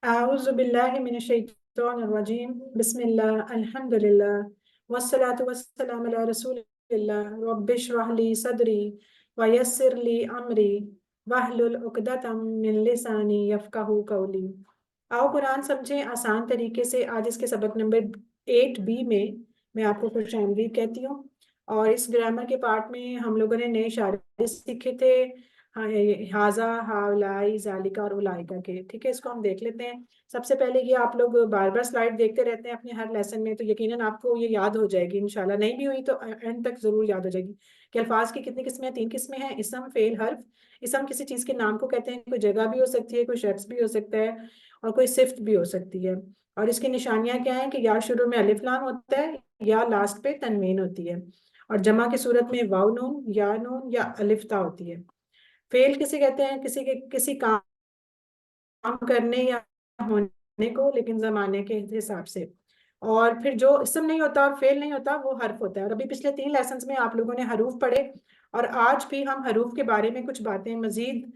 अऊज़ु बिल्लाहि मिनश शैतानिर रजीम बिस्मिल्लाह अल्हम्दुलिल्लाह वस्सलातु वस्सलामु अला रसूलिल्लाह रब्बिश्रह ली सदरी व यस्सिर ली अमरी वहलुल उक़दतम मिन लिसानी यफ़क़हू क़ौली। आओ कुरान समझें आसान तरीके से। आज इसके सबक नंबर 8B में मैं आपको खुशामदीद कहती हूँ। और इस ग्रामर के पार्ट में हम लोगों ने नए इशारे सीखे थे। हाँ, हाजा हाउलाई जालिका और उलाइका के। ठीक है, इसको हम देख लेते हैं। सबसे पहले ये आप लोग बार बार स्लाइड देखते रहते हैं अपने हर लेसन में, तो यकीनन आपको ये याद हो जाएगी इंशाल्लाह। नहीं भी हुई तो एंड तक जरूर याद हो जाएगी कि अल्फाज की कितनी किस्में हैं। 3 किस्में हैं, इसम फेल हर्फ। इसम किसी चीज के नाम को कहते हैं, कोई जगह भी हो सकती है, कोई शख्स भी हो सकता है, और कोई सिफ्त भी हो सकती है। और इसकी निशानियां क्या है कि या शुरू में अलिफ लाम होता है या लास्ट पे तनवीन होती है। और जमा की सूरत में वाव नून या अलिफ ता होती है। फेल किसे कहते हैं? किसी काम करने या होने को, लेकिन जमाने के हिसाब से। और फिर जो इसम नहीं होता और फेल नहीं होता वो हर्फ होता है। और अभी पिछले 3 लेसन्स में आप लोगों ने हरूफ पढ़े, और आज भी हम हरूफ के बारे में कुछ बातें मजीद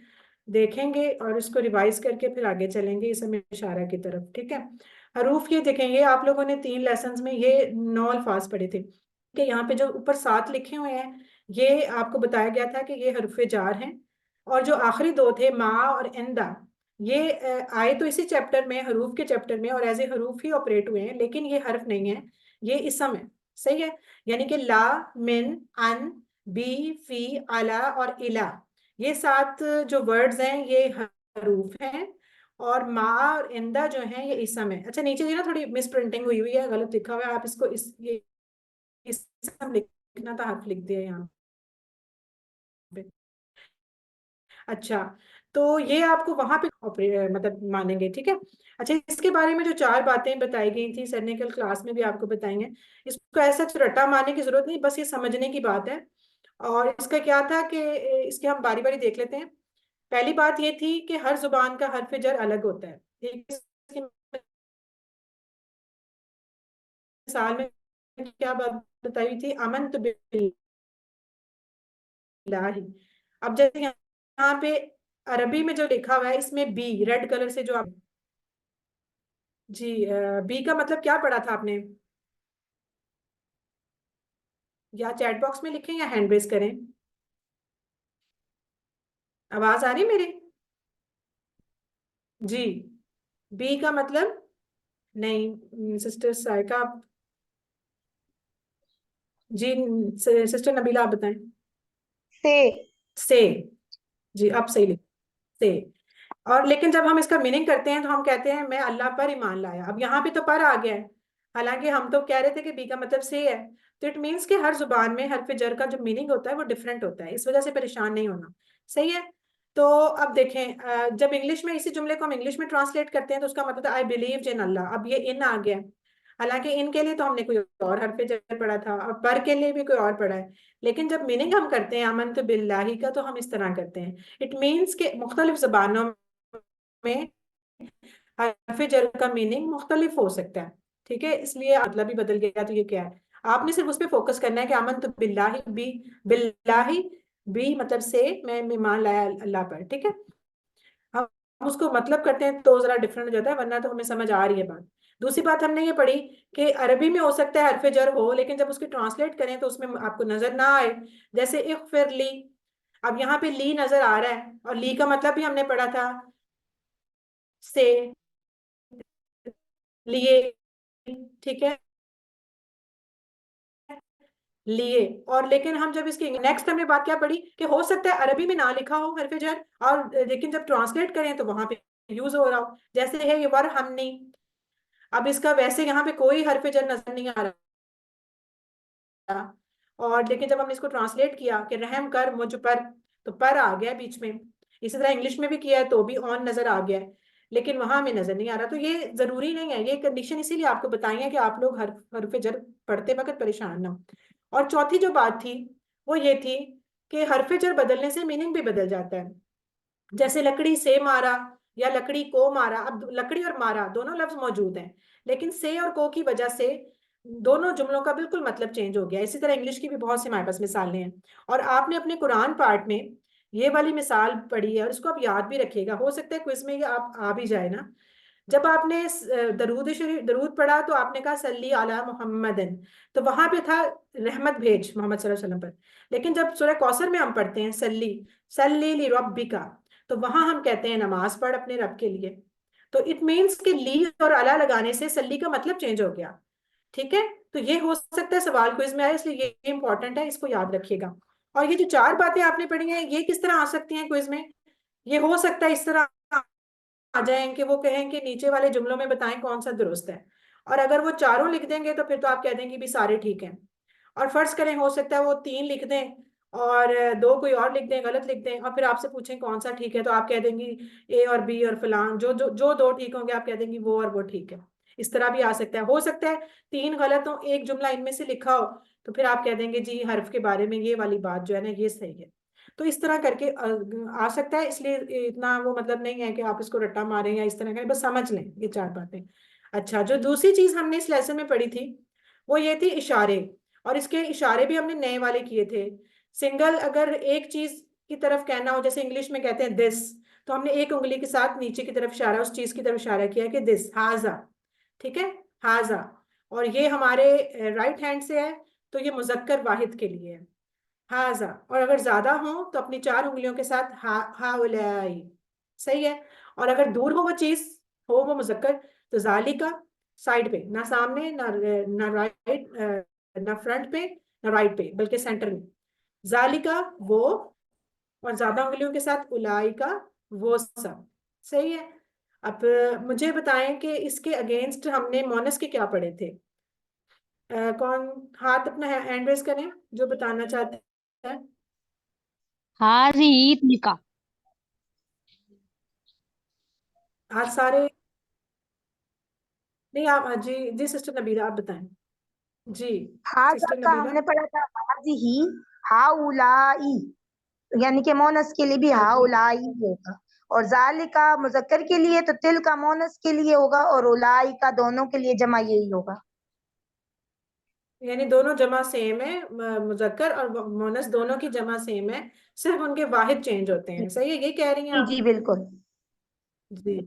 देखेंगे और इसको रिवाइज करके फिर आगे चलेंगे इस समय इशारा की तरफ। ठीक है, हरूफ ये देखेंगे आप लोगों ने 3 लेसन्स में ये 9 अल्फाज पढ़े थे कि यहाँ पे जो ऊपर 7 लिखे हुए हैं ये आपको बताया गया था कि ये हरफ जार हैं। और जो आखिरी 2 थे मा और इंदा, ये आए तो इसी चैप्टर में, हरूफ के चैप्टर में, और एज ए हरूफ ही ऑपरेट हुए हैं, लेकिन ये हर्फ नहीं है, ये इसम है। सही है, यानी कि ला, मिन, अन, बी, फी, अला और इला, ये 7 जो वर्ड्स हैं ये हरूफ हैं। और मा और इंदा जो है ये इसम है। अच्छा, नीचे जी ना थोड़ी मिस प्रिंटिंग हुई हुई है, गलत लिखा हुआ है, आप इसको ये इसम लिखना था, हर्फ लिख दिया यहाँ पे। अच्छा, तो ये आपको वहां पे मतलब मानेंगे। ठीक है। अच्छा, इसके बारे में जो 4 बातें बताई गई थी सर ने, कल क्लास में भी आपको बताएंगे। इसको ऐसा रट्टा मारने की जरूरत नहीं, बस ये समझने की बात है। और इसका क्या था कि इसके हम बारी बारी देख लेते हैं। पहली बात ये थी कि हर जुबान का हर्फ जर अलग होता है। ठीक है? इसकी मिसाल में क्या बात बताई हुई थी, अमन तो बिल्लाहि। अब जैसे यहाँ पे अरबी में जो लिखा हुआ है इसमें बी रेड कलर से जो आप जी, बी का मतलब क्या पढ़ा था आपने? या चैट बॉक्स में लिखें या हैंड रेज करें। आवाज आ रही है मेरी? जी, बी का मतलब नहीं, सिस्टर साइका जी, सिस्टर नबीला आप बताएं। से। से। जी, अब सही लिख से। और लेकिन जब हम इसका मीनिंग करते हैं तो हम कहते हैं मैं अल्लाह पर ईमान लाया। अब यहाँ पे तो पर आ गया है, हालांकि हम तो कह रहे थे कि बी का मतलब से है। तो इट मीन्स कि हर जुबान में हरफ जर का जो मीनिंग होता है वो डिफरेंट होता है, इस वजह से परेशान नहीं होना। सही है। तो अब देखें, जब इंग्लिश में इसी जुमले को हम इंग्लिश में ट्रांसलेट करते हैं तो उसका मतलब आई बिलीव इन अल्लाह। अब ये इन आ गया है, हालांकि इनके लिए तो हमने कोई और हरफ जर पढ़ा था और पर के लिए भी कोई और पढ़ा है। लेकिन जब मीनिंग हम करते हैं अमन तो बिल्लाही का, तो हम इस तरह करते हैं। इट मीन्स के मुख्तलिफ जबानों में हरफ जर का मीनिंग मुख्तलिफ हो सकता है। ठीक है, इसलिए मतलब भी बदल गया तो ये क्या है, आपने सिर्फ उस पर फोकस करना है कि अमन तो बिल्लाही बी, बिल्लाही बी मतलब से, मैं ईमान लाया अल्लाह पर। ठीक है, हम उसको मतलब करते हैं तो जरा डिफरेंट हो जाता है, वरना तो हमें समझ आ रही है बात। दूसरी बात हमने ये पढ़ी कि अरबी में हो सकता है हरफ जर हो, लेकिन जब उसकी ट्रांसलेट करें तो उसमें आपको नजर ना आए। जैसे इग़फिर ली, अब यहाँ पे ली नजर आ रहा है, और ली का मतलब भी हमने पढ़ा था से, लिए। ठीक है, लिए। और लेकिन हम जब इसकी नेक्स्ट हमने बात क्या पढ़ी कि हो सकता है अरबी में ना लिखा हो हरफ जर, और लेकिन जब ट्रांसलेट करें तो वहां पे यूज हो रहा हो। जैसे है ये वर हमनी, अब इसका वैसे यहाँ पे कोई हरफ जर नजर नहीं आ रहा, और लेकिन जब हमने इसको ट्रांसलेट किया कि रहम कर मुझ पर आ गया बीच में। इसी तरह इंग्लिश में भी किया है तो भी ऑन नजर आ गया है, लेकिन वहां में नजर नहीं आ रहा। तो ये जरूरी नहीं है, ये कंडीशन इसीलिए आपको बताई है कि आप लोग हरफ जर पढ़ते वक्त परेशान ना हो। और चौथी जो बात थी वो ये थी कि हरफ जर बदलने से मीनिंग भी बदल जाता है। जैसे लकड़ी से मारा या लकड़ी को मारा, अब लकड़ी और मारा दोनों लफ्ज मौजूद हैं, लेकिन से और को की वजह से दोनों जुमलों का बिल्कुल मतलब चेंज हो गया। इसी तरह इंग्लिश की भी बहुत सी हमारे पास मिसालें हैं। और आपने अपने कुरान पार्ट में ये वाली मिसाल पढ़ी है और इसको आप याद भी रखिएगा, हो सकता है क्विज में ये आप आ भी जाए ना। जब आपने दरूद शरीफ दरूद पढ़ा तो आपने कहा सल्ली अला मुहम्मदन, तो वहां पे था रहमत भेज मोहम्मद सल्लल्लाहु अलैहि वसल्लम पर। लेकिन जब सूरह कौसर में हम पढ़ते हैं सल्ली सल्ली ली रब्बिका, तो वहां हम कहते हैं नमाज पढ़ अपने रब के लिए। तो इट मीन्स कि ली और अला लगाने से सल्ली का मतलब चेंज हो गया। ठीक है, तो ये हो सकता है सवाल क्विज में आए, इसलिए ये इंपॉर्टेंट है, इसको याद रखिएगा। और ये जो चार बातें आपने पढ़ी हैं ये किस तरह आ सकती हैं क्विज में? ये हो सकता है इस तरह आ जाएं कि वो कहें कि नीचे वाले जुमलों में बताएं कौन सा दुरुस्त है, और अगर वो चारों लिख देंगे तो फिर तो आप कह देंगे भी सारे ठीक हैं। और फर्ज करें हो सकता है वो तीन लिख दें और दो कोई और लिख दें, गलत लिख दें, और फिर आपसे पूछें कौन सा ठीक है, तो आप कह देंगी ए और बी और फलान, जो जो जो दो ठीक होंगे आप कह देंगी वो और वो ठीक है। इस तरह भी आ सकता है। हो सकता है तीन गलत हो, एक जुमला इनमें से लिखा हो, तो फिर आप कह देंगे जी हर्फ के बारे में ये वाली बात जो है ना ये सही है। तो इस तरह करके आ सकता है, इसलिए इतना वो मतलब नहीं है कि आप इसको रट्टा मारें या इस तरह करें, बस समझ लें ये चार बातें। अच्छा, जो दूसरी चीज हमने इस लेसन में पढ़ी थी वो ये थी इशारे। और इसके इशारे भी हमने नए वाले किए थे। सिंगल अगर एक चीज की तरफ कहना हो, जैसे इंग्लिश में कहते हैं दिस, तो हमने एक उंगली के साथ नीचे की तरफ इशारा, उस चीज की तरफ इशारा किया कि दिस हाजा। ठीक है, हाजा। और ये हमारे राइट हैंड से है, तो ये मुजक्कर वाहिद के लिए है, हाजा। और अगर ज्यादा हो तो अपनी चार उंगलियों के साथ हा उलाई। सही है। और अगर दूर हो वो चीज, हो वो मुजक्कर, तो जालिका साइड पे, ना सामने ना ना राइट, ना फ्रंट पे ना राइट पे, बल्कि सेंटर में। जालिका वो, और ज्यादा उंगलियों के साथ उलाई का वो सब। सही है। अब मुझे बताएं कि इसके अगेंस्ट हमने मोनस के क्या पढ़े थे? कौन हाथ अपना हैंड रेस करें जो बताना चाहते हैं। हाजी तिलका। आज सारे नहीं, आप जी जी सिस्टर नबीला आप बताएं। जी हाजा सिस्टर का नबीला। हमने पढ़ा था हाजी ही, हाउलाई, यानी कि मोनस के लिए भी हाँ जी। हाउलाई होगा। और जालिका मुजक्कर के लिए तो तिल का मोनस के लिए होगा, और उलाई का दोनों के लिए जमा यही होगा। यानी दोनों जमा सेम है, मुजक्कर और मोनस दोनों की जमा सेम है, सिर्फ उनके वाहिद चेंज होते हैं। सही है, ये कह रही हैं जी आप? जी बिल्कुल। जी।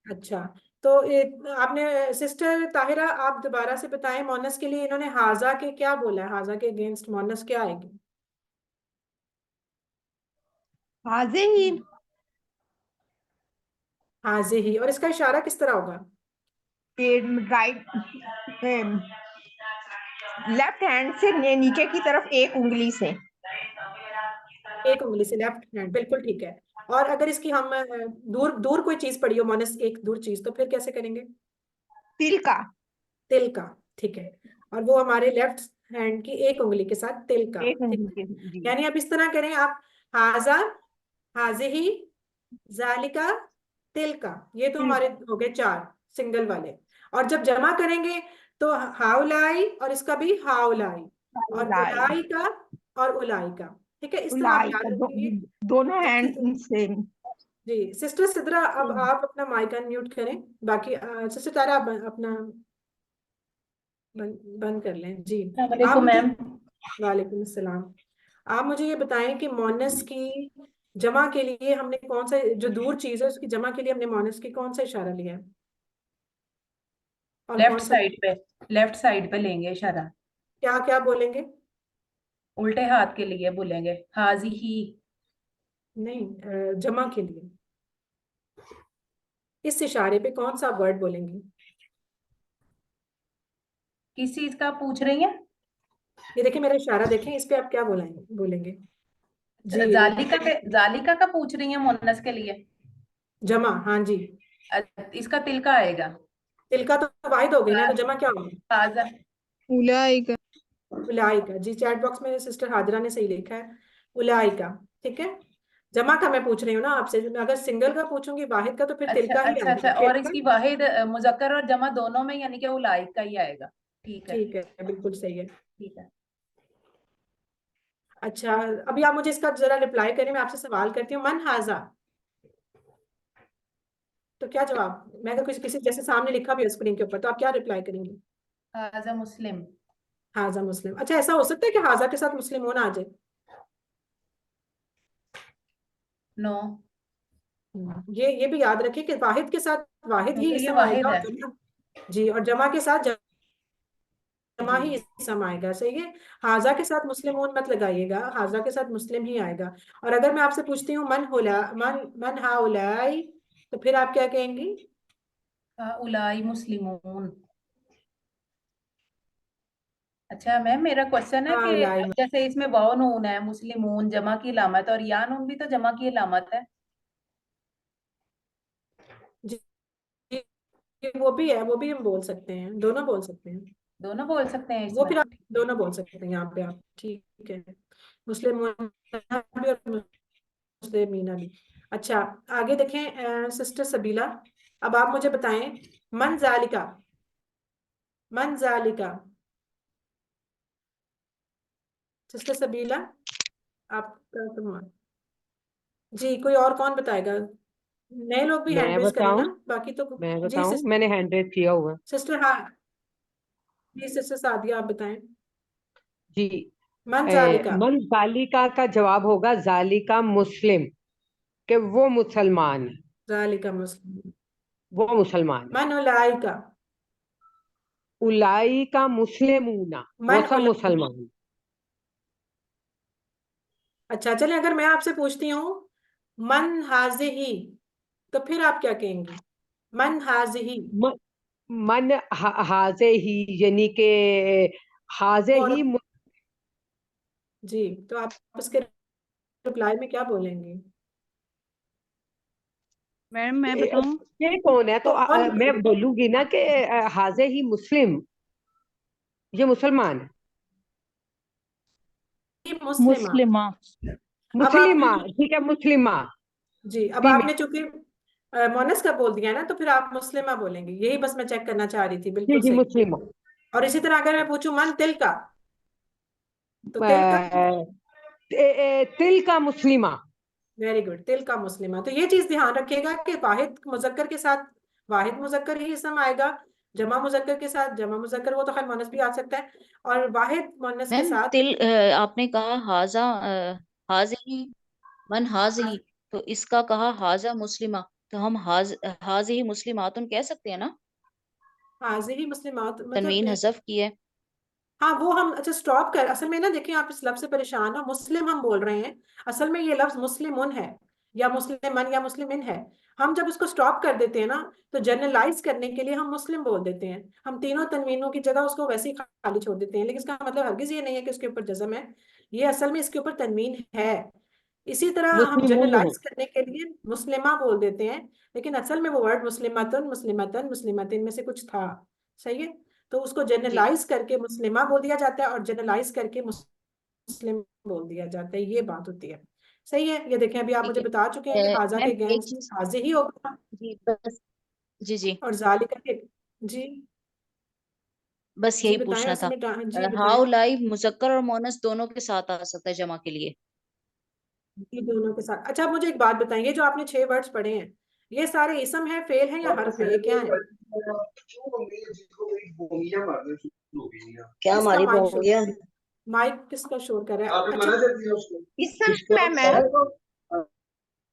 अच्छा, तो आपने सिस्टर ताहिरा आप दोबारा से बताएं, मोनस के लिए इन्होंने हाजा के क्या बोला है, हाजा के अगेंस्ट मोनस क्या आएगी? हाजे ही। हाजे ही, और इसका इशारा किस तरह होगा? राइट, लेफ्ट हैंड से नीचे की तरफ एक उंगली से। एक उंगली से, लेफ्ट हैंड, बिल्कुल ठीक है। और अगर इसकी हम दूर दूर कोई चीज पड़ी हो माइनस एक दूर चीज, तो फिर कैसे करेंगे? तिल का। तिल का। ठीक है। और वो हमारे लेफ्ट हैंड की एक उंगली के साथ तिल का। एक ठीक उंगली है। के जी। यानी आप इस तरह करें, आप हाजा, हाजिही, जालिका, तिल का, ये तो तिल हमारे का। हो गए चार सिंगल वाले। और जब जमा करेंगे तो हाउलाई, और इसका भी हाउलाई, और उलाई। उलाई का और उलाई का। ठीक है, इस तरह आप उलाई याद का रखेंगे। दोनों हैंड सिस्टर, से। जी सिस्टर सिद्रा अब आप अपना माइक अनम्यूट करें। बाकी सिस्टर तारा आप अपना बंद कर लें। जी। आप वालेकुम मुझे, मैम। वालेकुम अस्सलाम। आप मुझे ये बताएं कि मोनस की जमा के लिए हमने कौन सा, जो दूर चीज है उसकी जमा के लिए हमने मोनस की कौन सा इशारा लिया है, और लेफ्ट कौन सा? साइड पे, लेफ्ट साइड पे लेंगे इशारा। क्या क्या बोलेंगे? उल्टे हाथ के लिए बोलेंगे हाजी ही। नहीं, जमा के लिए इस इशारे पे कौन सा वर्ड बोलेंगे? किस चीज का पूछ रही हैं? ये देखिए मेरा इशारा देखें, इस पे आप क्या बोलेंगे बोलेंगे? जी जालिका का पूछ रही हैं मुन्नस के लिए। जमा, हाँ जी। इसका तिल का आएगा। तिल का तो वाहिद हो गई ना, तो जमा क्या होगा? हाजा। उलाई का। उलाई का। जी चैट बॉक्स में सिस्टर हाजरा ने सही लिखा है, उलाई का। ठीक है। जमा का मैं पूछ रही हूँ ना आपसे, मैं अगर सिंगल का पूछूंगी वाहिद का, तो फिर तिल अच्छा का ही अच्छा आएगा, अच्छा, तिल और का। इसकी वाहिद मुजक्कर और जमा दोनों में, यानी कि उलाइक का ही आएगा। ठीक है। ठीक है, बिल्कुल सही है। ठीक है। अच्छा, अभी आप मुझे इसका जरा रिप्लाई करें, मैं आपसे सवाल करती हूँ, मन हाजा, तो क्या जवाब? मैं अगर किसी किसी जैसे सामने लिखा भी है स्क्रीन के ऊपर, तो आप क्या रिप्लाई करेंगे? हाजा मुस्लिम। हाजा मुस्लिम। अच्छा, ऐसा हो सकता है कि हाजा के साथ मुस्लिम होना आ जाए? नो। ये भी याद रखिए कि वाहिद के साथ वाहिद ही तो ये इसम वाहिद आएगा, और है। जी, और जमा के साथ जमा ही जी इसम आएगा, सही है। हाजा के साथ मुस्लिमून मत लगाइएगा, हाजा के साथ मुस्लिम ही आएगा। और अगर मैं आपसे पूछती हूँ मन हाउलाई, तो फिर आप क्या कहेंगी? उलाई मुस्लिमून। अच्छा मैम, मेरा क्वेश्चन है कि हाउलाई, जैसे इसमें वाव नून है, मुस्लिमून जमा की अलामत है, और या नून भी तो जमा की अलामत है। जी, वो भी है, वो भी हम बोल सकते हैं, दोनों बोल सकते हैं। दोनों बोल सकते हैं वो इसमें। फिर आप दोनों बोल सकते हैं यहाँ पे आप, ठीक है। मुस्लिम भी और मुस्लिम मीना भी। अच्छा, आगे देखें सिस्टर सबीला, अब आप मुझे बताएं, मन जालिका, मन जालिका, सिस्टर सबीला, आपका तुम, जी, कोई और कौन बताएगा? नए लोग भी हैंड मैं रेज करें ना, बताऊं बाकी तो। मैं जी बताऊं मैंने हैंड रेज किया हुआ। सिस्टर, हाँ, जी सिस्टर सादिया, आप बताएं। जी। मन जालिका, मन जालिका का जवाब होगा जालिका मुस्लिम, कि वो मुसलमान है, जालिका मुस्लिम। वो मुसलमान है। मन उलाइका, उलाई का मुस्लिमूना, वो मन सब उलाई, मुसलमान। अच्छा चलिए, अगर मैं आपसे पूछती हूँ मन हाजिही, तो फिर आप क्या कहेंगी? मन हाजिही, म, मन हाजे ही, यानी के हाजे और ही जी, तो आप इसके रिप्लाई में क्या बोलेंगे? मैडम मैं बताऊं? ये कौन है? तो कौन मैं बोलूंगी ना कि हाजे ही मुस्लिम, ये मुसलमान है। मुस्लिमा? मुस्लिमा। अब आपने, मुस्लिमा, ठीक है, मुस्लिमा। जी, अब फीमेल। आपने चूंकि मोनस का बोल दिया ना, तो फिर आप मुस्लिमा बोलेंगे, यही बस मैं चेक करना चाह रही थी, जी बिल्कुल जी, सही। मुस्लिमा। और इसी तरह अगर मैं पूछूं मन तिल का, तो तिल का, अ, तिल का मुस्लिमा। वेरी गुड, तिल का मुस्लिमा। तो ये चीज ध्यान रखिएगा कि वाहिद मुजक्कर के साथ वाहिद मुजक्कर ही इसम आएगा, जमा मुजक्कर के साथ जमा मुजक्कर, वो तो खैर मुअन्नस भी आ सकता है, और वाहिद मुअन्नस के मैम साथ। तिल आपने कहा हाजा हाजिही, मन हाजिही, तो इसका कहा हाजा मुस्लिमा, तो हम हाजिही मुस्लिमातुन कह सकते हैं ना? हाजी ही मुस्लिमात मतलब तनवीन हज़फ की है। हाँ, वो हम, अच्छा स्टॉप कर, असल में ना देखिए, आप इस लफ्ज से परेशान हो, मुस्लिम हम बोल रहे हैं, असल में ये लफ्ज मुस्लिमुन है, या मुस्लिमन या मुस्लिमिन है। हम जब उसको स्टॉप कर देते हैं ना, तो जनरलाइज करने के लिए हम मुस्लिम बोल देते हैं, हम तीनों तनवीनों की जगह उसको वैसे ही खाली छोड़ देते हैं, लेकिन इसका मतलब हरगिज ये नहीं है कि उसके ऊपर जज्म है, ये असल में इसके ऊपर तनवीन है। इसी तरह हम मुस्लिमून है। जनरलाइज करने के लिए मुस्लिमा बोल देते हैं, लेकिन असल में वो वर्ड मुस्लिमतन मुस्लिमतन मुस्लिमतिन में से कुछ था, सही है। तो उसको जी जनरलाइज करके मुस्लिमा बोल दिया जाता है, और जनरलाइज करके मुस्लिम बोल दिया जाता है, ये बात होती है। सही है, ये देखें, अभी आप ठीक मुझे है। बता चुके हैं कि हाजा के मैम एक अगेंस्ट चीज, हाजे ही होगा, जी बस, जी जी, और जालिका के, जी, बस जी यही बताएं, पूछना ऐसे था। में जी बताएं। हाउलाई मुजक्कर और मोनस दोनों के साथ आ सकता है जमा के लिए। जी, दोनों के साथ। अच्छा, आप मुझे एक बात बताएं, जो आपने 6 वर्ड्स पढ़े हैं, ये सारे इसम है, फेल है, या हर्फ है, ये क्या है? क्या किसका हमारी माइक शोर बोंगिया? कर रहा है? माइक किसका शोर कर रहा है? अच्छा, इस समय मैम।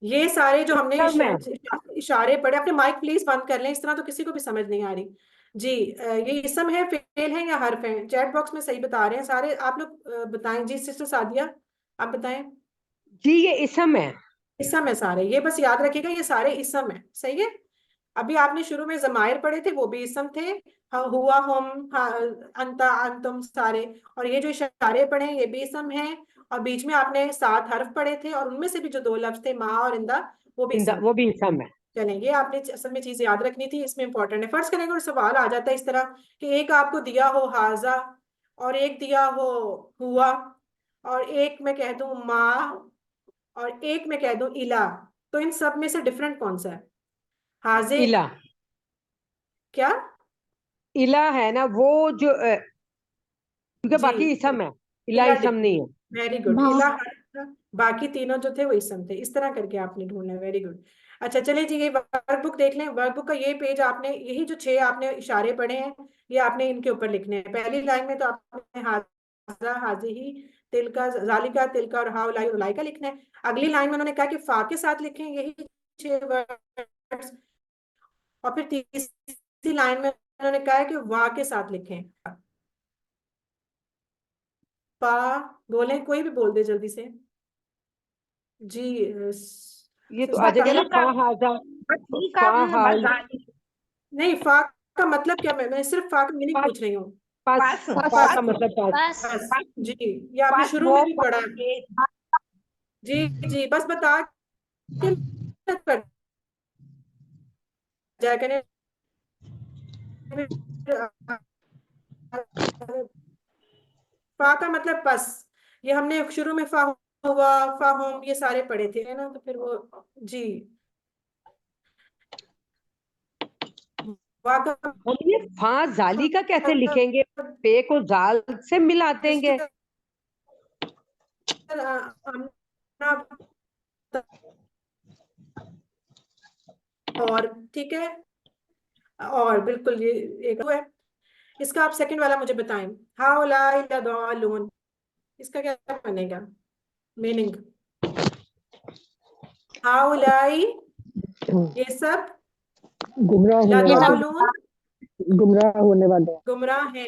ये सारे जो हमने सब में। इशारे पढ़े, अपने माइक प्लीज बंद कर लें, इस तरह तो किसी को भी समझ नहीं आ रही। जी, ये इसम है, फेल है, या हर्फ है? चैट बॉक्स में सही बता रहे हैं सारे, आप लोग बताएं। जी सिस्टर सादिया, आप बताएं। जी, ये इसम है। इसम है सारे, ये बस याद रखिएगा, ये सारे इसम है, सही है। अभी आपने शुरू में जमायर पढ़े थे, वो भी इसम थे, हाँ, हुआ, हम, हाँ, अंता, अंतुम, सारे। और ये जो इशारे पढ़े हैं, ये भी इसम है। और बीच में आपने 7 हर्फ पढ़े थे, और उनमें से भी जो 2 लफ्ज थे, माँ और इंदा, वो भी इसम वो है। भी इसम है। चलें, ये आपने असल में चीज याद रखनी थी, इसमें इंपॉर्टेंट है। फर्ज करेंगे और सवाल आ जाता है इस तरह कि एक आपको दिया हो हाजा, और एक दिया हो हुआ, और एक मैं कह दूं माँ, और एक मैं कह दूं इला, तो इन सब में से डिफरेंट कौन सा है? हाजे, इला। क्या? इला है ना वो जो क्योंकि जी, बाकी इसम है, इला इला इसम नहीं है। वेरी गुड, माँ। इला हर्फ था, बाकी तीनों जो थे वो इसम थे, इस तरह करके आपने ढूंढना है, वेरी गुड। अच्छा चलिए जी, ये वर्कबुक देख लें, वर्कबुक का ये पेज, आपने यही जो 6 आपने इशारे पढ़े हैं, ये आपने इनके ऊपर लिखने हैं। पहली लाइन में तो आपने हाजा, हाजे ही, तिल का, जालिका, तिल का, और हा, उलाई, उलाई का लिखना है। अगली लाइन में उन्होंने कहा कि फा के साथ लिखें, यही 6 वर्ड्स, और फिर तीसरी लाइन में उन्होंने कहा है कि वाह के साथ लिखें। पा बोले, कोई भी बोल दे जल्दी से जी। ये तो सिस्टर आ जाएगा ना, ताहिरा, फा हाजा, ठीक फा है हाल, बस नहीं फा का मतलब क्या, मैं सिर्फ फा का मीनिंग पास पूछ रही हूँ। पास पास फा का मतलब पास। बस बस जी, ये आपने शुरू में भी पढ़ा जी जी, बस बता के कर जाया करें। फा का मतलब बस, ये हमने शुरू में फा हुआ, फा होम, ये सारे पढ़े थे, है ना, तो फिर वो जी वा का हम ये फा जाली का कैसे लिखेंगे? पे को जाल से मिला देंगे। और ठीक है, और बिल्कुल ये एक है। इसका आप सेकंड वाला मुझे बताएं, हाउलाई लदालून, इसका क्या बनेगा मीनिंग? हाउलाई, ये सब गुमराह होने वाले, लदालून, गुमराह होने वाले। गुमराह हैं,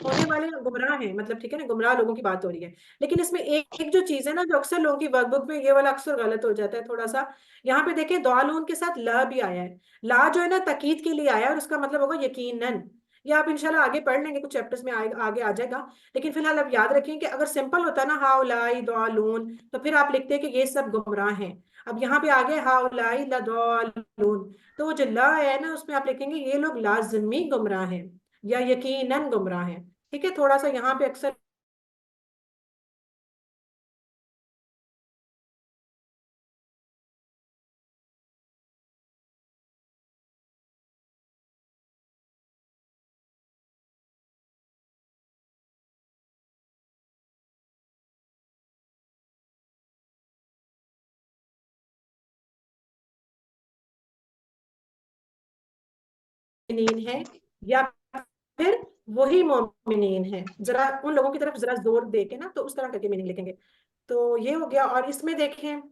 होने वाले गुमराह हैं, मतलब ठीक है ना, गुमराह लोगों की बात हो रही है। लेकिन इसमें एक जो चीज है ना, जो अक्सर लोगों की वर्कबुक में ये वाला अक्सर गलत हो जाता है थोड़ा सा। यहाँ पे देखिए दालून के साथ ला भी आया है। ला जो है ना ताकीद के लिए आया है, और उसका मतलब होगा यकीनन। ये आप इंशाल्लाह आगे पढ़ लेंगे, कुछ चैप्टर्स में आगे आ जाएगा। लेकिन फिलहाल आप याद रखें कि अगर सिंपल होता ना हाउलाई दालून, तो फिर आप लिखते कि ये सब गुमराह हैं। अब यहाँ पे आ गए हाउलाई लदालून, तो वो जो ला है ना, उसमें आप लिखेंगे ये लोग लाजमी गुमराह हैं या यकीनन गुमराह हैं। ठीक है, थोड़ा सा यहाँ पे अक्सर मोमिनीन है, या फिर वही मोमिनीन है, जरा उन लोगों की तरफ जरा जोर दे के ना, तो उस तरह करके मीनिंग लिखेंगे। तो ये हो गया। और इसमें देखें,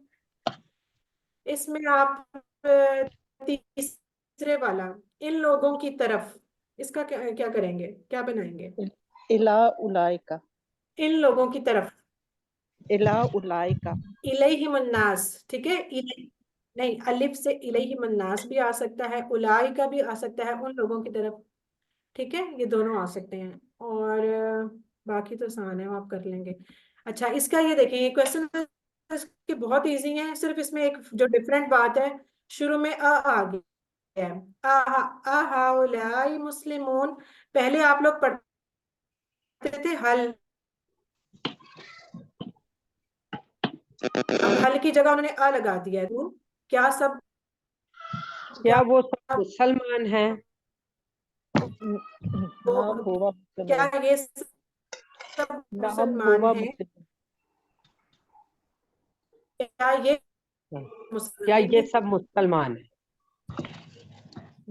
इसमें आप तीसरे वाला, इन लोगों की तरफ, इसका क्या क्या करेंगे, क्या बनाएंगे? इला उलाइका, इन लोगों की तरफ, इला उलाइका। इलैहिमुन्नास, ठीक है, नहीं, अलिफ से इलैहिमुन्नास भी आ सकता है, उलाई का भी आ सकता है, उन लोगों की तरफ। ठीक है, ये दोनों आ सकते हैं। और बाकी तो आसान है, वो आप कर लेंगे। अच्छा, इसका ये देखें, ये क्वेश्चन के बहुत इजी है, सिर्फ इसमें एक जो डिफरेंट बात है, शुरू में आ गया है, आ हाउलाई मुस्लिमून। पहले आप लोग पढ़ते थे हल, अब हल की जगह उन्होंने आ लगा दिया है। क्या सब, क्या वो सब मुसलमान हैं? नाम हुआ क्या मुसलमान, ये सब नाम मुसलमान हुआ हैं? मुसलमान। क्या ये क्या मुसलमान ये हैं? सब मुसलमान हैं?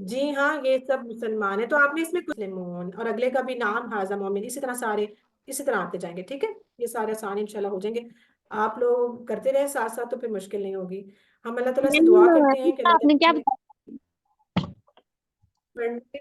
जी हाँ, ये सब मुसलमान है। तो आपने इसमें मुस्लिमून और अगले का भी नाम हाजा मोमिन, इसी तरह सारे इसी तरह आते जाएंगे। ठीक है, ये सारे आसान इंशाल्लाह हो जाएंगे। आप लोग करते रहे साथ साथ, तो फिर मुश्किल नहीं होगी। हम अल्लाह ताला से दुआ करते हैं कि अल्लाह आपने क्या ताला हमें पढ़ने